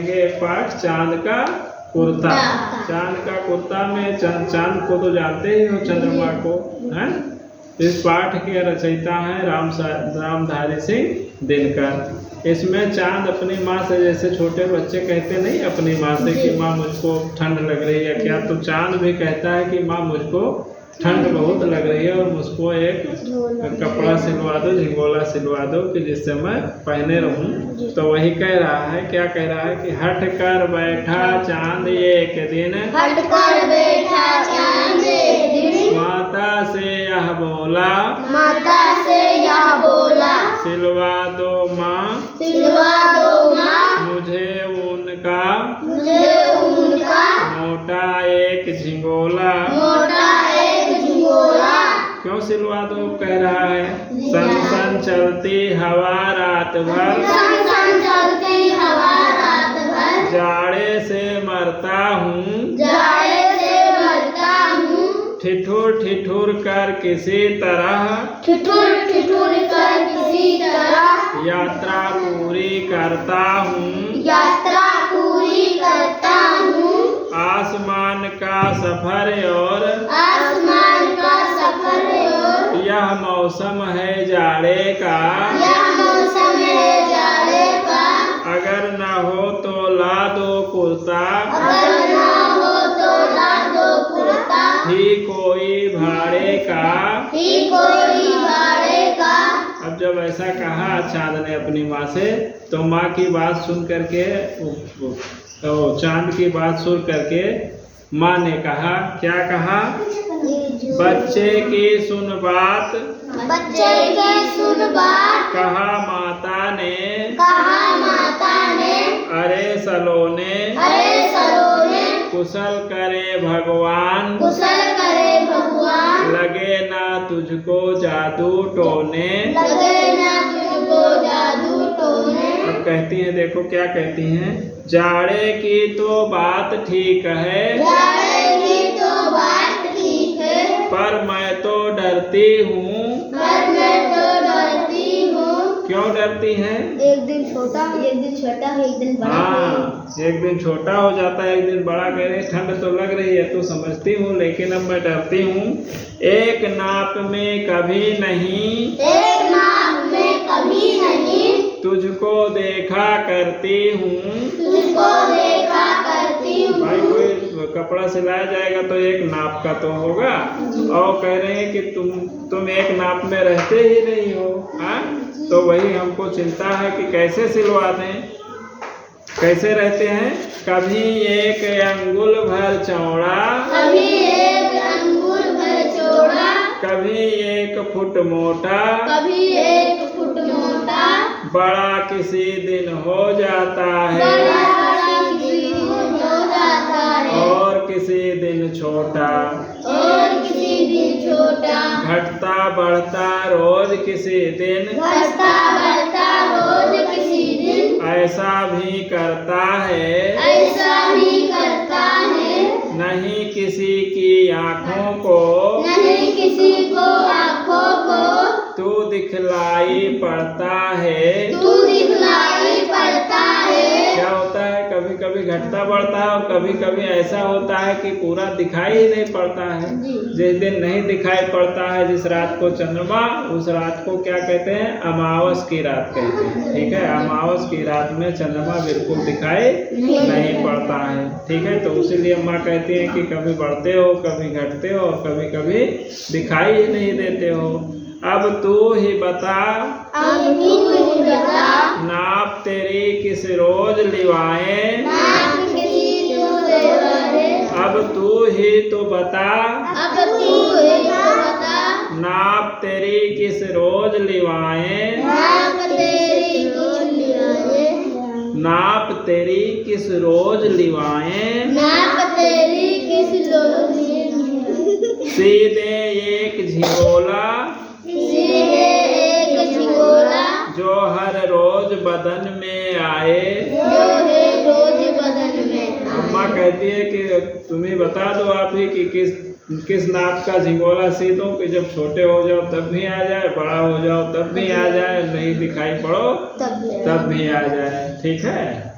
पढ़ेंगे एक पाठ चांद का कुर्ता। चांद का कुर्ता में चांद को तो जानते ही हो, चंद्रमा को, हैं? इस पाठ के रचयिता हैं रामधारी सिंह दिनकर। इसमें चांद अपनी माँ से, जैसे छोटे बच्चे कहते नहीं अपनी माँ से कि माँ मुझको ठंड लग रही है क्या, तो चांद भी कहता है कि माँ मुझको ठंड बहुत लग रही है और मुझको एक कपड़ा सिलवा दो, झिंगोला सिलवा दो कि जिससे मैं पहने रहूं। तो वही कह रहा है, क्या कह रहा है कि हट कर बैठा चांद एक दिन, हट कर बैठा चांद एक दिन, माता से यह बोला, माता से यह बोला, सिलवा दो माँ, सिलवा दो माँ, मुझे उनका, मुझे उनका मोटा एक झिंगोला। मोटा एक झिंगोला क्यों सिलवा दो कह रहा है? सन सन चलती हवा रात भर, सन सन चलती हवा रात भर, जाड़े से मरता हूँ, जाड़े से मरता हूँ, ठिठुर ठिठुर कर किसी तरह, ठिठुर ठिठुर कर किसी तरह, यात्रा पूरी करता हूँ, यात्रा पूरी करता हूँ, आसमान का सफर और आसमान का सफर और यह मौसम है जाड़े का, यह मौसम है जाड़े का, अगर न हो तो ला दो कुर्ता, अगर ना हो तो ला दो कुर्ता, ही कोई भाड़े का। ही कोई भाड़े का। अब जब ऐसा कहा चांद ने अपनी माँ से, तो माँ की बात सुन करके, तो चांद की बात सुन करके माँ ने कहा, क्या कहा? बच्चे की सुन बात, बच्चे की सुन बात, कहा माता ने, कहा माता ने, अरे सलोने, अरे सलोने, कुशल करे भगवान, कुशल करे भगवान, लगे ना तुझको जादू टोने। लगे ना तुझको जादू टोने। अब कहती हैं, देखो क्या कहती हैं, जाड़े की तो बात ठीक है, जाड़े की तो बात ठीक है, पर मैं तो डरती हूँ। पर मैं तो डरती हूँ। क्यों डरती हैं? एक दिन छोटा, एक दिन बड़ा। हाँ, एक दिन छोटा हो जाता है, एक दिन बड़ा। कह रहे ठंड तो लग रही है तो समझती हूँ, लेकिन अब मैं डरती हूँ। एक नाप में कभी नहीं, एक नाप में कभी नहीं, तुझको देखा करती हूँ। तुझको देखा करती हूँ। भाई कोई कपड़ा सिलाया जाएगा तो एक नाप का तो होगा, और कह रहे हैं कि तुम एक नाप में रहते ही नहीं हो। हाँ, तो वही हमको चिंता है कि कैसे सिलवा दें। कैसे रहते हैं? कभी एक अंगुल भर चौड़ा, कभी एक अंगुल भर चौड़ा, कभी 1 फुट मोटा, कभी 1 फुट मोटा, बड़ा किसी दिन हो जाता है, बड़ा किसी दिन हो जाता है, और किसी दिन छोटा, और किसी दिन छोटा, घटता बढ़ता रोज किसी दिन, घटता बढ़ता रोज किसी दिन, ऐसा भी करता है, ऐसा भी करता है, नहीं किसी की आँखों को, नहीं किसी को आँखों को, तू दिखलाई पड़ता है। तू दिखलाई पड़ता है। क्या होता है, कभी कभी घटता बढ़ता है और कभी कभी ऐसा होता है कि पूरा दिखाई ही नहीं पड़ता है। जिस दिन नहीं दिखाई पड़ता है, जिस रात को चंद्रमा, उस रात को क्या कहते हैं? अमावस की रात कहते हैं। ठीक है, अमावस की रात में चंद्रमा बिल्कुल दिखाई नहीं पड़ता है। ठीक है, तो इसीलिए अम्मा कहती हैं कि कभी बढ़ते हो, कभी घटते हो, और कभी कभी दिखाई ही नहीं देते हो। अब तू ही बता, अब तू ही बता, नाप तेरी किस रोज लिवाए, नाप किसी को देवारे। अब तू ही तो बता, अब तू ही तो बता, नाप तेरी किस रोज लिवाए, नाप तेरी किस लिवाए, नाप तेरी किस रोज लिवाए, नाप तेरी किस रोज लिवाए, सीधे एक झिंगोला, सीधे एक झिंगोला, जो हर रोज बदन में आए। जो है रोज बदन में। अम्मा कहती है कि तुम्हें बता दो आप ही कि किस नाप का झिंगोला सी दूं कि जब छोटे हो जाओ तब भी आ जाए, बड़ा हो जाओ तब भी आ जाए, नहीं दिखाई पड़ो तब भी आ जाए। ठीक है।